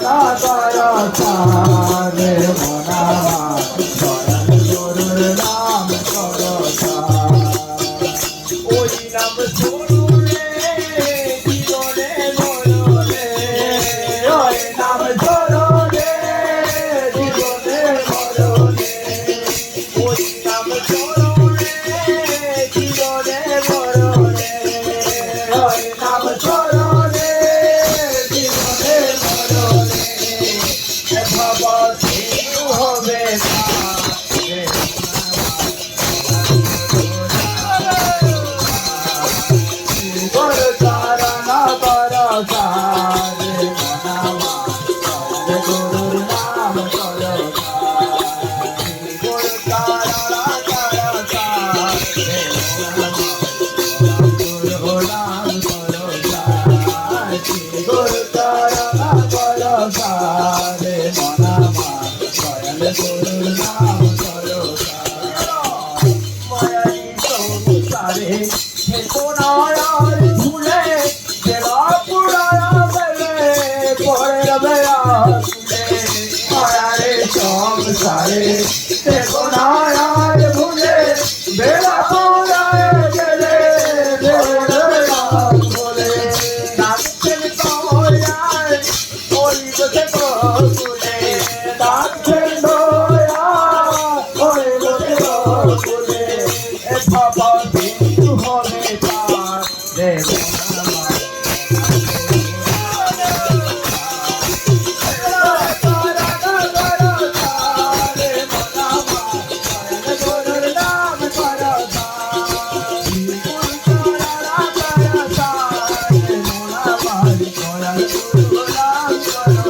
না করা সারে মনামা দয়াল গুরুর নাম করো ওই নাম শুরু রে জীবনে মরণে ওই নাম শুরু রে জীবনে মরণে ওই নাম শুরু রে জীবনে মরণে ওই নাম শুরু রে জীবনে মরণে বাবা সিন্ধু হবে সারে দেখো না আর ভুলে বেলা পোড়ায় গেলে বলে নাচতে তো যায় ওই